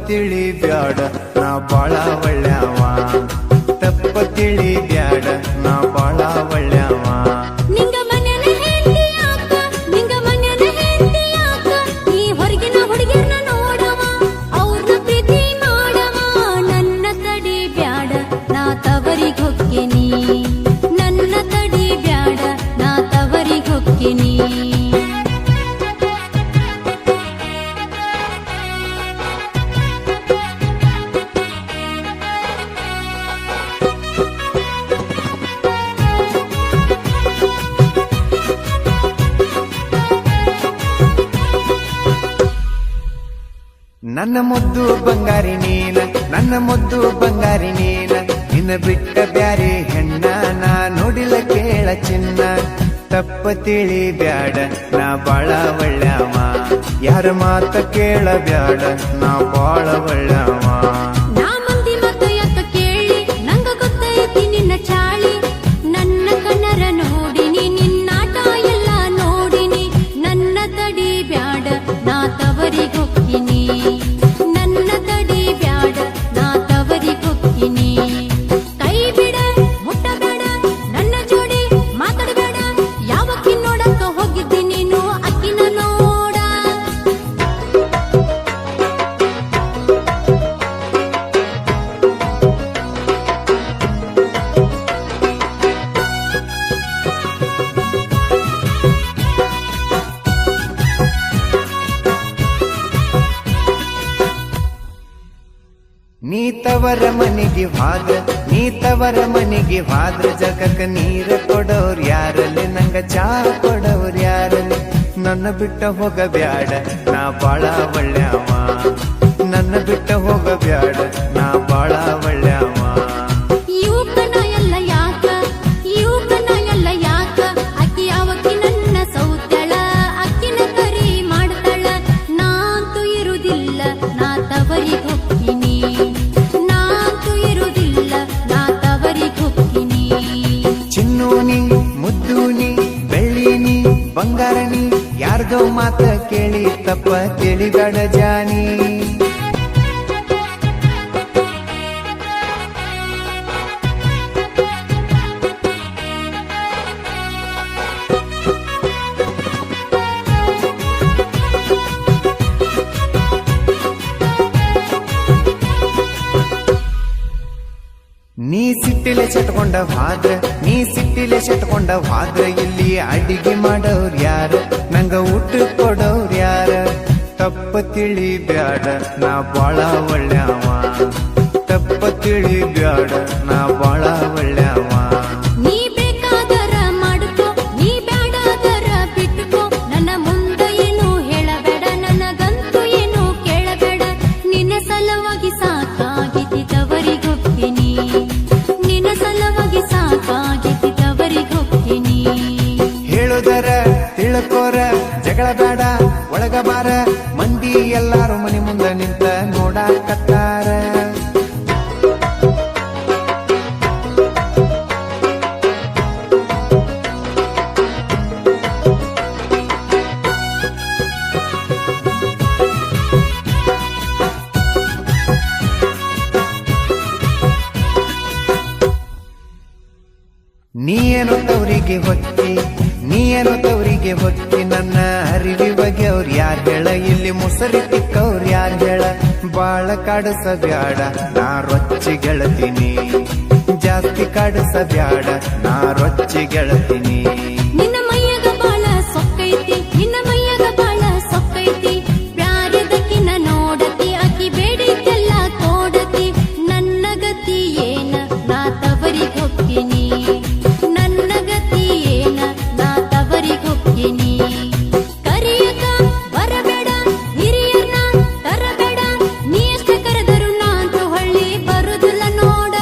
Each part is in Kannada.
ತಿಳಿ ಬ್ಯಾಡ ನಾ ಬಾಳ ಒಳ್ಳ್ಯಾವ ತಪ್ಪ ತಿಳಿ ಬ್ಯಾಡ ನಾ ಬಾಳ ಒಳ್ಳ್ಯಾವ ನಿಂಗ ಮನೆನ ಹೆಂಡತಿಯಾಕ ನಿಂಗ ಮನೆನ ಹೆಂಡತಿಯಾಕ ನೀ ಹೊರಗಿನ ಹುಡುಗಿಯರನ್ನ ನೋಡವ ಅವ್ರನ್ನ ಪ್ರೀತಿ ಮಾಡವ ನನ್ನ ತಡಿ ಬ್ಯಾಡ ನಾ ತವರಿಗೆ ಹೊಕ್ಕಿನಿ ನನ್ನ ತಡಿ ಬ್ಯಾಡ ನಾ ತವರಿಗೆ ಹೊಕ್ಕಿನಿ ನನ್ನ ಮುದ್ದು ಬಂಗಾರಿ ನೀನ ನನ್ನ ಮುದ್ದು ಬಂಗಾರಿ ನೀನ ನಿನ್ನ ಬಿಟ್ಟ ಬ್ಯಾರೆ ಹೆಣ್ಣ ನಾ ನೋಡಿಲ್ಲ ಕೇಳ ಚಿನ್ನ ತಪ್ಪ ತಿಳಿ ಬ್ಯಾಡ ನಾ ಬಾಳ ಒಳ್ಳ್ಯಾವ ಯಾರ ಮಾತ ಕೇಳ ಬ್ಯಾಡ ನಾ ಬಾಳ ಒಳ್ಳ್ಯಾವ ನಾ ಮಂದಿ ಮಾತು ಯಾಕ ಕೇಳಿ ನಂಗ ಗೊತ್ತೈತಿ ನಿನ್ನ ಚಾಳಿ ನನ್ನ ಕಣ್ಣರ ನೋಡಿನಿ ನಿನ್ನಾಟ ಎಲ್ಲ ನೋಡಿನಿ ನನ್ನ ತಡಿ ಬ್ಯಾಡ ನಾ ತವರಿಗೆ ಹೊಕ್ಕಿನಿ ನನ್ನ ತಡಿ ಬ್ಯಾಡ ನಾ ತವರಿಗೆ ಹೊಕ್ಕಿನಿ ಕೈ ಬಿಡ ಮುಟ್ಟಬೇಡ ನನ್ನ ಜೋಡಿ ಮಾತಾಡಬೇಡ ಯಾವಕ್ಕಿ ನೋಡಕ್ಕ ಹೋಗಿದ್ದಿ ನೀನು ಅಕ್ಕಿನ ನೋಡ ನೀ ತವರ ಮನೆಗೆ ಹಾದ್ರ ನೀ ತವರ ಮನೆಗೆ ಹಾದ್ರ ಜಗಕ್ಕ ನೀರ ಕೊಡೋರ್ ಯಾರಲ್ಲಿ ನಂಗ ಚಾ ಕೊಡೋರ್ ಯಾರಲ್ಲಿ ನನ್ನ ಬಿಟ್ಟ ಹೋಗ ಬ್ಯಾಡ ನಾ ಬಾಳ ಒಳ್ಳ್ಯಾವ ನನ್ನ ಬಿಟ್ಟ ಹೋಗ ಬ್ಯಾಡ ನಾ ಬಾಳ ಒಳ್ಳ್ಯಾವ ಯುವಕನ ಎಲ್ಲ ಯಾಕ ಯುವಕನ ಎಲ್ಲ ಯಾಕ ಅಕ್ಕಿ ಯಾವಕ್ಕಿ ನನ್ನ ಸೌತ್ಯಾಳ ಅಕ್ಕಿನ ಕರಿ ಮಾಡ್ತಾಳ ನಾಂತೂ ಇರುವುದಿಲ್ಲ ನಾ ತವರಿಗೆ ಹೊಕ್ಕಿನಿ ನಾಂತೂ ಇರುವುದಿಲ್ಲ ನಾ ತವರಿಗೆ ಹೊಕ್ಕಿನಿ ಚಿನ್ನೂನಿ ಮುದ್ದೂನಿ ಬೆಳ್ಳಿನಿ ಬಂಗಾರನಿ ಯಾರ್ದೋ ಮಾತ ಕೇಳಿ ತಪ್ಪ ತಿಳಿಬೇಡ ಜಾನಿ ನೀ ಸಿಟ್ಟಿಲೆ ಚಟ್ಕೊಂಡ ಹಾದ್ರ ನೀ ಸಿಟ್ಟಿಲೆ ಚಟ್ಕೊಂಡ ಹಾದ್ರ ಇಲ್ಲಿ ಅಡಿಗೆ ಮಾಡೋರ್ ಯಾರ ನಂಗ ಊಟ ಕೊಡೋರ್ ಯಾರ ತಪ್ಪ ತಿಳಿ ಬ್ಯಾಡ ನಾ ಬಾಳ ಒಳ್ಳ್ಯಾವ ತಪ್ಪ ತಿಳಿ ಬ್ಯಾಡ ನಾ ಬಾಳ ಒಳ್ಳ್ಯಾವ ನೀ ಬೇಕಾದರ ಮಾಡ್ಕೋ ನೀ ಬ್ಯಾಡಾದರ ಬಿಟ್ಕೋ ನನ್ನ ಮುಂದೆ ಏನು ಹೇಳಬೇಡ ನನಗಂತೂ ಏನು ಕೇಳಬೇಡ ನಿನ್ನ ಸಲುವಾಗಿ ಸಾಕಾಗಿತಿ ತವರಿಗೆ ಹೊಕ್ಕಿನಿ ನಿನ್ನ ಸಲುವಾಗಿ ಸಾಕಾಗಿತಿ ತವರಿಗೆ ಹೊಕ್ಕಿನಿ ಹೇಳುದರ ತಿಳ್ಕೋರ ಜಗಳ ಬೇಡ ಒಳಗ ಬಾರ ಮಂದಿ ಎಲ್ಲಾರು ಮನೆ ಮುಂದ ನಿಂತ ನೋಡಾಕತ್ತಾರ ನೀಯೇನು ತವರಿಗೆ ಹೊತ್ತಿ ನೀಯೇನು ತವರಿಗೆ ಹೊತ್ತಿ ನನ್ನ ಅರಿವಿ ಬಗ್ಗೆ ಅವ್ರು ಯಾರು ಹೇಳ ಇಲ್ಲಿ ಮುಸರಿ ತಿಕ್ಕವ್ರು ಯಾರು ಹೇಳ ಬಾಳ ಕಾಡಸ ಬ್ಯಾಡ ನಾ ರೊಚ್ಚಿ ಗೆಳತೀನಿ ಜಾಸ್ತಿ ಕಾಡಸ ಬ್ಯಾಡ ನಾ ರೊಚ್ಚಿ ಗೆಳತೀನಿ ನಿನ್ನ ಮೈಯಾಗ ಬಾಳ ಸೊಕ್ಕೈತಿ ನಿನ್ನ ಮೈಯಾಗ ಬಾಳ ಸೊಕ್ಕೈತಿ ಬ್ಯಾರೆದಕ್ಕಿನ ನೋಡತಿ ಅಕ್ಕಿ ಬೇಡಿದ್ದೆಲ್ಲ ಕೊಡತಿ ನನ್ನ ಗತಿ ಏನ ನಾ ತವರಿಗೆ ಹೊಕ್ಕಿನಿ ನನ್ನ ಗತಿ ಏನ ನಾ ತವರಿಗೆ ಹೊಕ್ಕಿನಿ ಕರಿಯಕ ಬರಬೇಡ ಹಿರಿಯರ್ನ ತರಬೇಡ ನೀ ಎಷ್ಟ ಕರೆದರು ನಾಂತೂ ಹಳ್ಳಿ ಬರುದಿಲ್ಲ ನೋಡ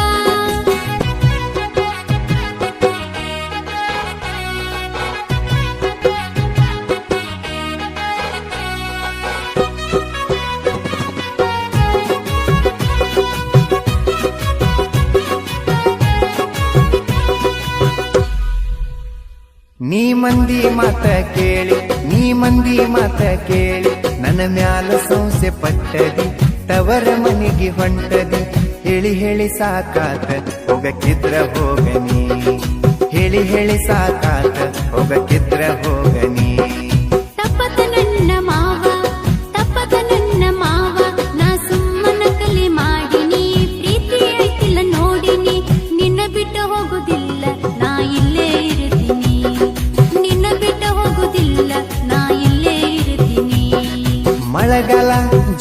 ನೀ ಮಂದಿ ಮಾತ ಕೇಳಿ ನೀ ಮಂದಿ ಮಾತ ಕೇಳಿ ನನ್ನ ಮ್ಯಾಲ ಸಂಸೆ ಪಟ್ಟದಿ ತವರ ಮನೆಗೆ ಹೊಂಟದಿ ಹೇಳಿ ಹೇಳಿ ಸಾಕಾತ ಹೋಗಕ್ಕಿದ್ರ ಹೋಗನಿ ಹೇಳಿ ಹೇಳಿ ಸಾಕಾತ ಹೋಗಕ್ಕಿದ್ರ ಹೋಗನಿ ತಪ್ಪದ ನನ್ನ ಮಾವ ತಪ್ಪದ ನನ್ನ ಮಾವ ನಾ ಸುಮ್ಮನ ಕಲಿ ಮಾಡಿನಿ ಪ್ರೀತಿ ಐತಿಲ್ಲ ನೋಡಿನಿ ನಿನ್ನ ಬಿಟ್ಟು ಹೋಗುದಿಲ್ಲ ನಾ ಇಲ್ಲೇ ಇರ್ತೀನಿ ನಿನ್ನ ಬಿಟ್ಟು ಹೋಗುದಿಲ್ಲ ನಾ ಇಲ್ಲೇ ಇರ್ತೀನಿ ಮಳೆಗಾಲ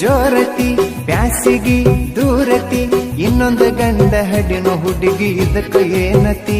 ಜೋರತಿ ಬ್ಯಾಸಿಗಿ ದೂರತಿ ಇನ್ನೊಂದು ಗಂಡ ಹಡಿನ ಹುಡುಗಿ ಇದಕ್ಕ ಏನತಿ